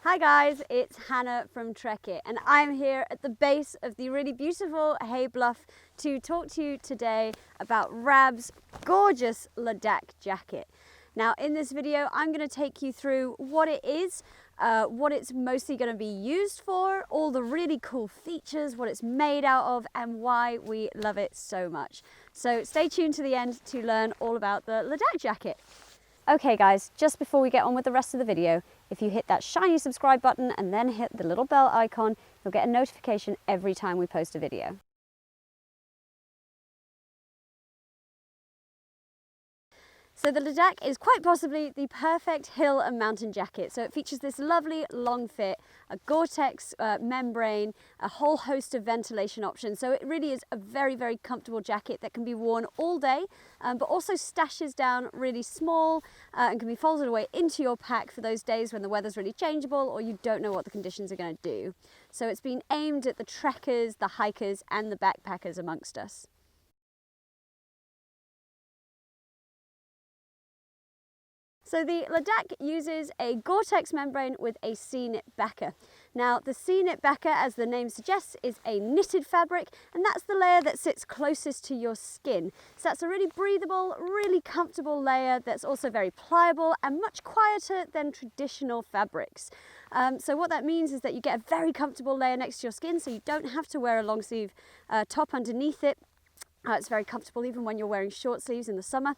Hi guys, it's Hannah from Trekitt and I'm here at the base of the really beautiful Hay Bluff to talk to you today about Rab's gorgeous Ladakh jacket. Now in this video I'm going to take you through what it is, what it's mostly going to be used for, all the really cool features, what it's made out of and why we love it so much. So stay tuned to the end to learn all about the Ladakh jacket. Okay guys, just before we get on with the rest of the video, if you hit that shiny subscribe button and then hit the little bell icon, you'll get a notification every time we post a video. So the Ladakh is quite possibly the perfect hill and mountain jacket. So it features this lovely long fit, a Gore-Tex membrane, a whole host of ventilation options. So it really is a very, very comfortable jacket that can be worn all day, but also stashes down really small and can be folded away into your pack for those days when the weather's really changeable or you don't know what the conditions are going to do. So it's been aimed at the trekkers, the hikers and the backpackers amongst us. So the Ladakh uses a Gore-Tex membrane with a C-knit backer. Now the C-knit backer, as the name suggests, is a knitted fabric and that's the layer that sits closest to your skin. So that's a really breathable, really comfortable layer that's also very pliable and much quieter than traditional fabrics. So what that means is that you get a very comfortable layer next to your skin, so you don't have to wear a long sleeve top underneath it. It's very comfortable even when you're wearing short sleeves in the summer.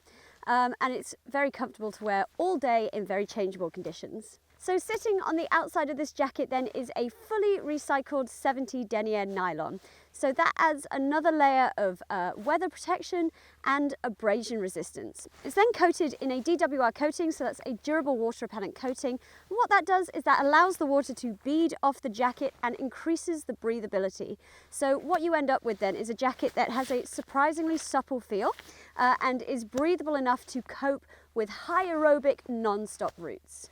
And it's very comfortable to wear all day in very changeable conditions. So sitting on the outside of this jacket then is a fully recycled 70 denier nylon. So that adds another layer of weather protection and abrasion resistance. It's then coated in a DWR coating, so that's a durable water repellent coating. And what that does is that allows the water to bead off the jacket and increases the breathability. So what you end up with then is a jacket that has a surprisingly supple feel and is breathable enough to cope with high aerobic non-stop routes.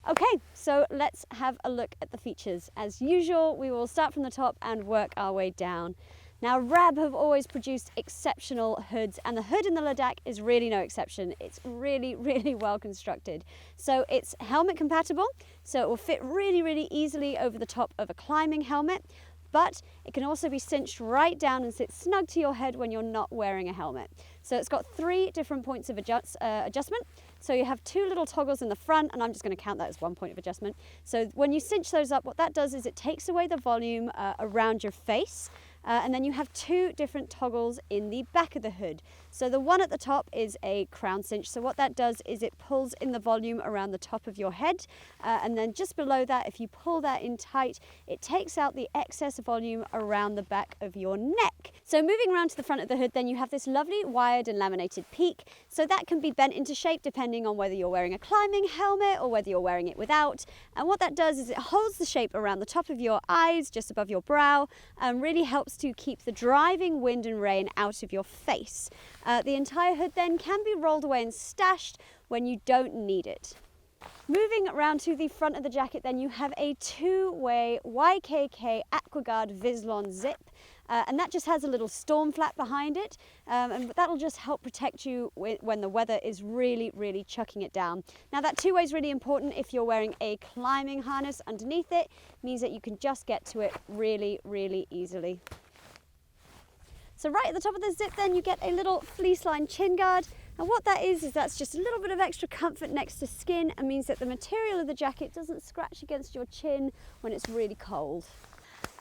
Okay, so let's have a look at the features. As usual, we will start from the top and work our way down. Now, Rab have always produced exceptional hoods, and the hood in the Ladakh is really no exception. It's really, really well constructed. So it's helmet compatible, so it will fit really, really easily over the top of a climbing helmet, but it can also be cinched right down and sit snug to your head when you're not wearing a helmet. So it's got 3 different points of adjustment. So you have 2 little toggles in the front, and I'm just going to count that as 1 point of adjustment. So when you cinch those up, what that does is it takes away the volume around your face. And then you have 2 different toggles in the back of the hood. So the one at the top is a crown cinch. So what that does is it pulls in the volume around the top of your head. And then just below that, if you pull that in tight, it takes out the excess volume around the back of your neck. So moving around to the front of the hood, then you have this lovely wired and laminated peak. So that can be bent into shape depending on whether you're wearing a climbing helmet or whether you're wearing it without. And what that does is it holds the shape around the top of your eyes, just above your brow, and really helps to keep the driving wind and rain out of your face. The entire hood then can be rolled away and stashed when you don't need it. Moving around to the front of the jacket, then you have a 2-way YKK AquaGuard Vislon zip. And that just has a little storm flap behind it, and that'll just help protect you when the weather is really, really chucking it down. Now that 2-way is really important if you're wearing a climbing harness underneath it. It means that you can just get to it really, really easily. So right at the top of the zip then you get a little fleece lined chin guard. And what that is that's just a little bit of extra comfort next to skin and means that the material of the jacket doesn't scratch against your chin when it's really cold.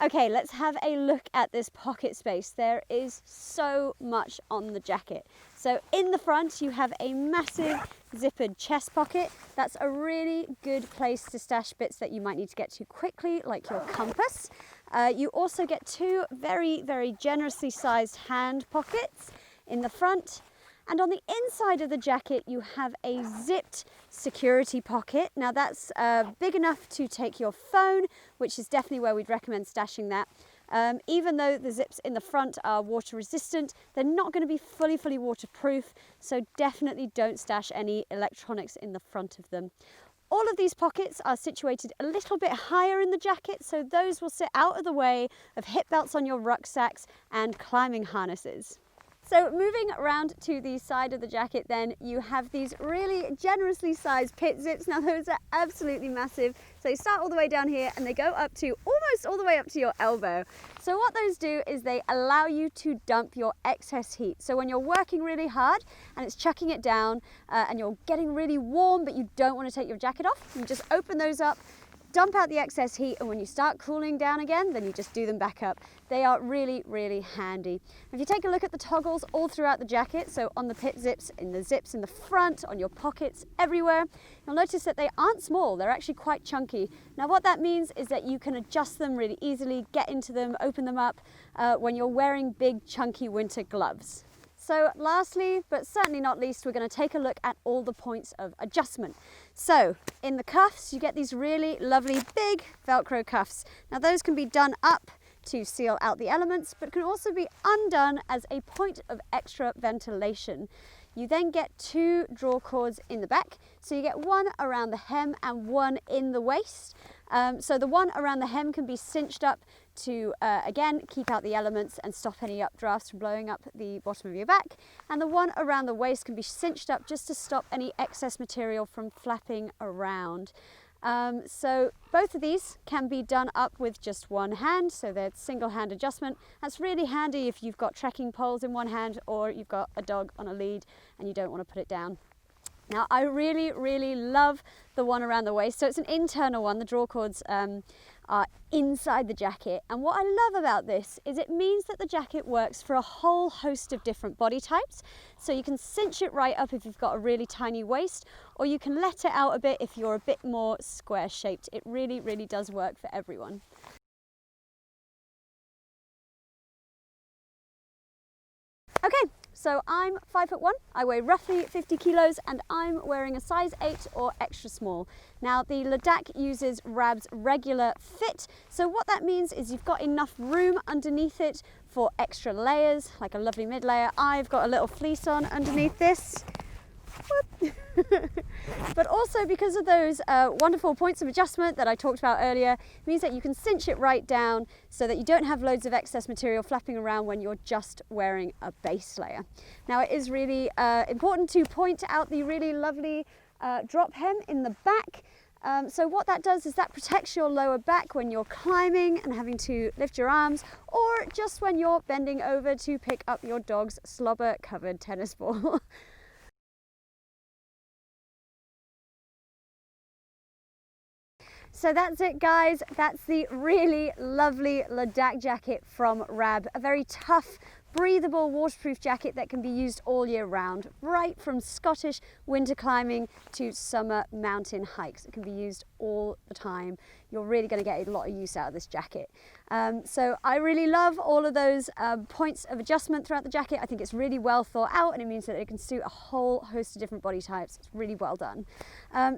Okay, let's have a look at this pocket space. There is so much on the jacket. So in the front you have a massive zippered chest pocket. That's a really good place to stash bits that you might need to get to quickly, like your compass. You also get 2 very, very generously sized hand pockets in the front. And on the inside of the jacket, you have a zipped security pocket. Now that's big enough to take your phone, which is definitely where we'd recommend stashing that. Even though the zips in the front are water resistant, they're not going to be fully waterproof. So definitely don't stash any electronics in the front of them. All of these pockets are situated a little bit higher in the jacket, so those will sit out of the way of hip belts on your rucksacks and climbing harnesses. So moving around to the side of the jacket, then you have these really generously sized pit zips. Now those are absolutely massive. So you start all the way down here and they go up to almost all the way up to your elbow. So what those do is they allow you to dump your excess heat. So when you're working really hard and it's chucking it down and you're getting really warm but you don't want to take your jacket off, you just open those up, dump out the excess heat, and when you start cooling down again, then you just do them back up. They are really, really handy. If you take a look at the toggles all throughout the jacket, so on the pit zips, in the zips in the front, on your pockets, everywhere, you'll notice that they aren't small, they're actually quite chunky. Now what that means is that you can adjust them really easily, get into them, open them up when you're wearing big chunky winter gloves. So lastly, but certainly not least, we're going to take a look at all the points of adjustment. So in the cuffs, you get these really lovely big Velcro cuffs. Now those can be done up to seal out the elements, but can also be undone as a point of extra ventilation. You then get 2 draw cords in the back. So you get one around the hem and one in the waist. So the one around the hem can be cinched up to, again, keep out the elements and stop any updrafts from blowing up the bottom of your back. And the one around the waist can be cinched up just to stop any excess material from flapping around. So both of these can be done up with just one hand, so they're single hand adjustment. That's really handy if you've got trekking poles in one hand or you've got a dog on a lead and you don't want to put it down. Now I really, really love the one around the waist. So it's an internal one. The draw cords are inside the jacket. And what I love about this is it means that the jacket works for a whole host of different body types. So you can cinch it right up if you've got a really tiny waist, or you can let it out a bit if you're a bit more square shaped. It really, really does work for everyone. Okay. So I'm 5'1", I weigh roughly 50 kilos, and I'm wearing a size 8 or extra small. Now the Ladakh uses Rab's regular fit, so what that means is you've got enough room underneath it for extra layers, like a lovely mid layer. I've got a little fleece on underneath this. But also because of those wonderful points of adjustment that I talked about earlier, it means that you can cinch it right down so that you don't have loads of excess material flapping around when you're just wearing a base layer. Now it is really important to point out the really lovely drop hem in the back. So what that does is that protects your lower back when you're climbing and having to lift your arms, or just when you're bending over to pick up your dog's slobber covered tennis ball. So that's it, guys. That's the really lovely Ladakh jacket from Rab. A very tough, breathable, waterproof jacket that can be used all year round, right from Scottish winter climbing to summer mountain hikes. It can be used all the time. You're really going to get a lot of use out of this jacket. So I really love all of those points of adjustment throughout the jacket. I think it's really well thought out, and it means that it can suit a whole host of different body types. It's really well done.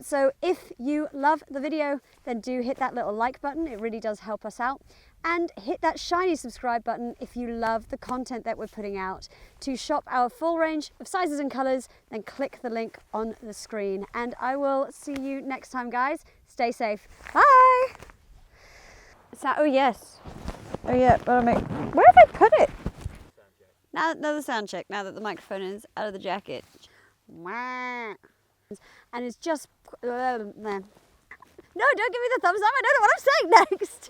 So if you love the video, then do hit that little like button. It really does help us out. And hit that shiny subscribe button if you love the content that we're putting out. To shop our full range of sizes and colours, then click the link on the screen. And I will see you next time, guys. Stay safe. Bye! Oh yes. Oh yeah, but where have I put it? Now another sound check, now that the microphone is out of the jacket. And it's just... No, don't give me the thumbs up, I don't know what I'm saying next.